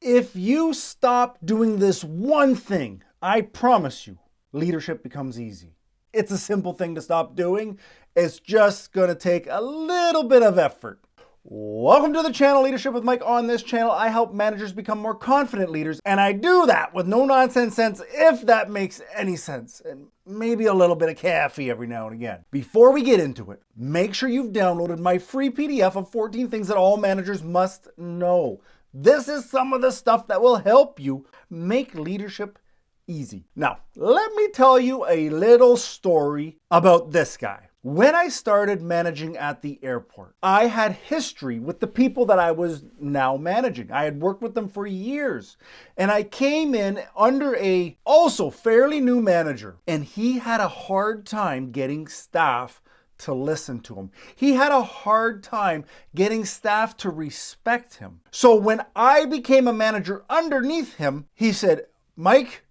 If you stop doing this one thing, I promise you, leadership becomes easy. It's a simple thing to stop doing. It's just going to take a little bit of effort. Welcome to the channel, Leadership with Mike. On this channel, I help managers become more confident leaders, and I do that with no nonsense sense, if that makes any sense, and maybe a little bit of caffeine every now and again. Before we get into it, make sure you've downloaded my free PDF of 14 things that all managers must know. This is some of the stuff that will help you make leadership easy. Now, let me tell you a little story about this guy. When I started managing at the airport, I had history with the people that I was now managing. I had worked with them for years, and I came in under a also fairly new manager, and he had a hard time getting staff to listen to him. He had a hard time getting staff to respect him. So when I became a manager underneath him, he said, "Mike,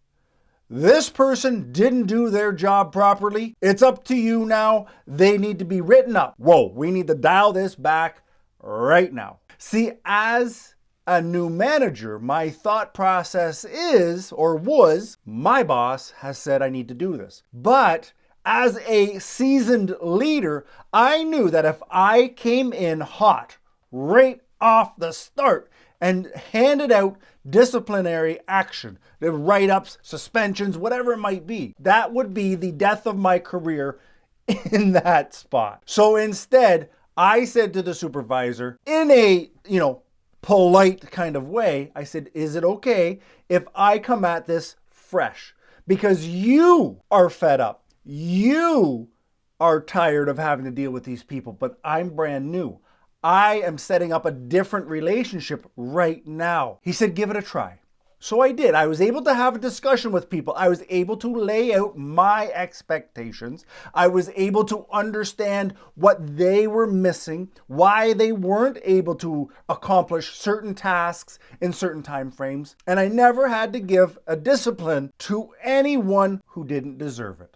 this person didn't do their job properly. It's up to you now. They need to be written up. Whoa, we need to dial this back right now." See, as a new manager, my thought process is, or was, my boss has said I need to do this. But as a seasoned leader, I knew that if I came in hot right off the start and handed out disciplinary action, the write-ups, suspensions, whatever it might be, that would be the death of my career in that spot. So instead, I said to the supervisor in a, polite kind of way, I said, "Is it okay if I come at this fresh? Because you are fed up. You are tired of having to deal with these people, but I'm brand new. I am setting up a different relationship right now." He said, "Give it a try." So I did. I was able to have a discussion with people. I was able to lay out my expectations. I was able to understand what they were missing, why they weren't able to accomplish certain tasks in certain time frames, and I never had to give a discipline to anyone who didn't deserve it.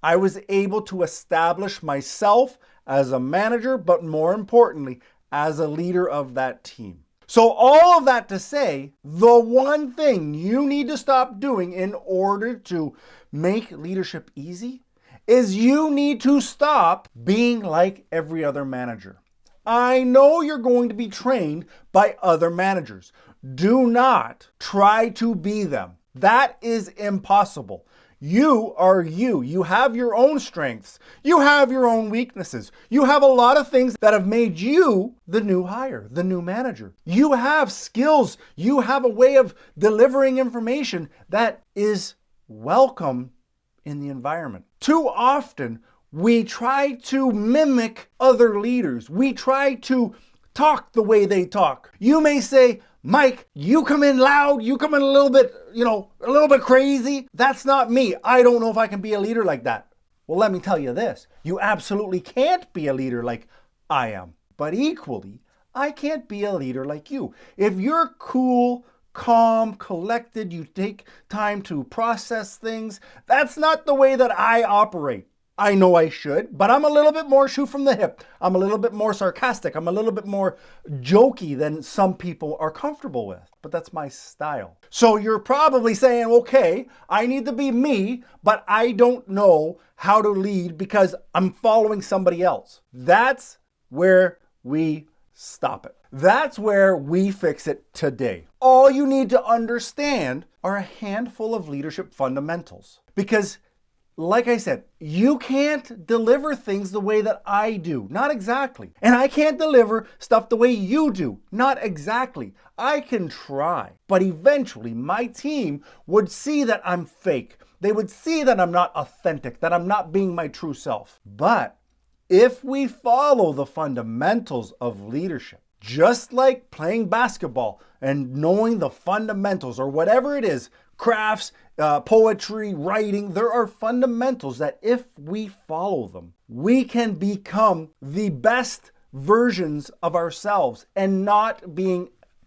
I was able to establish myself as a manager, but more importantly, as a leader of that team. So all of that to say, the one thing you need to stop doing in order to make leadership easy is you need to stop being like every other manager. I know you're going to be trained by other managers. Do not try to be them. That is impossible. You are you. You have your own strengths. You have your own weaknesses. You have a lot of things that have made you the new hire, the new manager. You have skills. You have a way of delivering information that is welcome in the environment. Too often, we try to mimic other leaders. We try to talk the way they talk. You may say, "Mike, you come in loud, you come in a little bit, a little bit crazy." That's not me. I don't know if I can be a leader like that. Well, let me tell you this. You absolutely can't be a leader like I am. But equally, I can't be a leader like you. If you're cool, calm, collected, you take time to process things, that's not the way that I operate. I know I should, but I'm a little bit more shoot from the hip. I'm a little bit more sarcastic. I'm a little bit more jokey than some people are comfortable with, but that's my style. So you're probably saying, "Okay, I need to be me, but I don't know how to lead because I'm following somebody else." That's where we stop it. That's where we fix it today. All you need to understand are a handful of leadership fundamentals, because like I said, you can't deliver things the way that I do. Not exactly. And I can't deliver stuff the way you do. Not exactly. I can try. But eventually, my team would see that I'm fake. They would see that I'm not authentic, that I'm not being my true self. But if we follow the fundamentals of leadership, just like playing basketball and knowing the fundamentals or whatever it is, crafts, poetry, writing, there are fundamentals that if we follow them, we can become the best versions of ourselves and not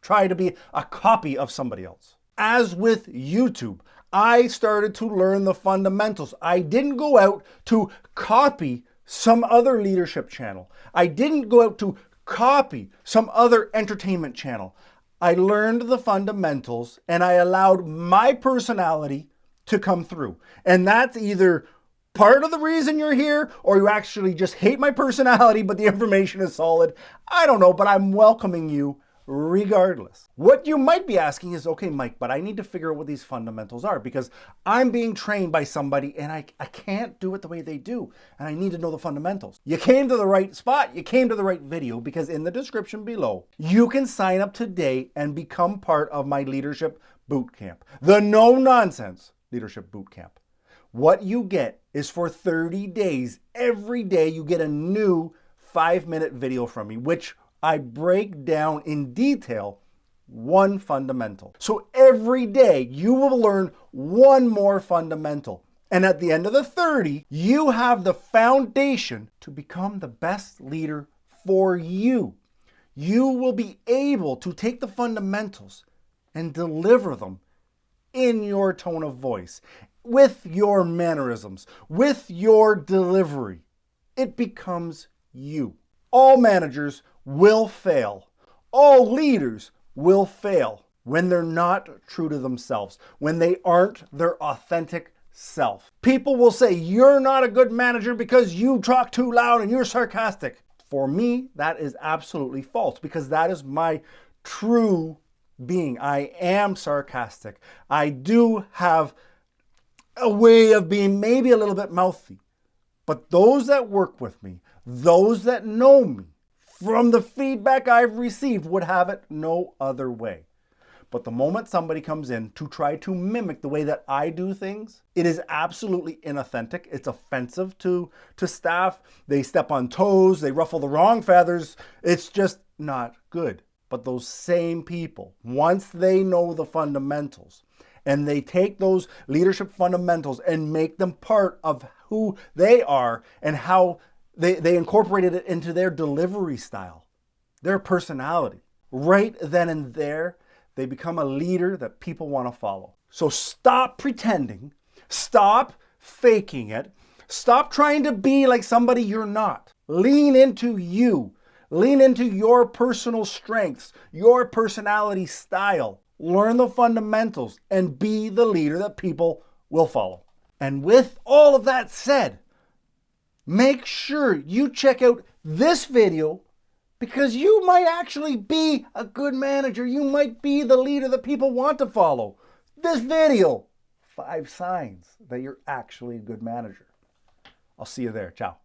try to be a copy of somebody else. As with YouTube, I started to learn the fundamentals. I didn't go out to copy some other leadership channel. I didn't go out to copy some other entertainment channel. I learned the fundamentals and I allowed my personality to come through. And that's either part of the reason you're here, or you actually just hate my personality, but the information is solid. I don't know, but I'm welcoming you regardless. What you might be asking is, okay, Mike, but I need to figure out what these fundamentals are because I'm being trained by somebody and I can't do it the way they do. And I need to know the fundamentals. You came to the right spot. You came to the right video because in the description below, you can sign up today and become part of my leadership bootcamp, the no nonsense leadership bootcamp. What you get is for 30 days, every day you get a new 5-minute video from me, which I break down in detail one fundamental. So every day you will learn one more fundamental. And at the end of the 30, you have the foundation to become the best leader for you. You will be able to take the fundamentals and deliver them in your tone of voice, with your mannerisms, with your delivery. It becomes you. All managers will fail. All leaders will fail when they're not true to themselves, when they aren't their authentic self. People will say, you're not a good manager because you talk too loud and you're sarcastic. For me, that is absolutely false because that is my true being. I am sarcastic. I do have a way of being maybe a little bit mouthy. But those that work with me, those that know me, from the feedback I've received, would have it no other way. But the moment somebody comes in to try to mimic the way that I do things, it is absolutely inauthentic. It's offensive to staff. They step on toes. They ruffle the wrong feathers. It's just not good. But those same people, once they know the fundamentals, and they take those leadership fundamentals and make them part of who they are and how they incorporated it into their delivery style, their personality. Right then and there, they become a leader that people want to follow. So stop pretending, stop faking it, stop trying to be like somebody you're not. Lean into you. Lean into your personal strengths, your personality style. Learn the fundamentals and be the leader that people will follow. And with all of that said, make sure you check out this video because you might actually be a good manager. You might be the leader that people want to follow. This video, 5 signs that you're actually a good manager. I'll see you there. Ciao.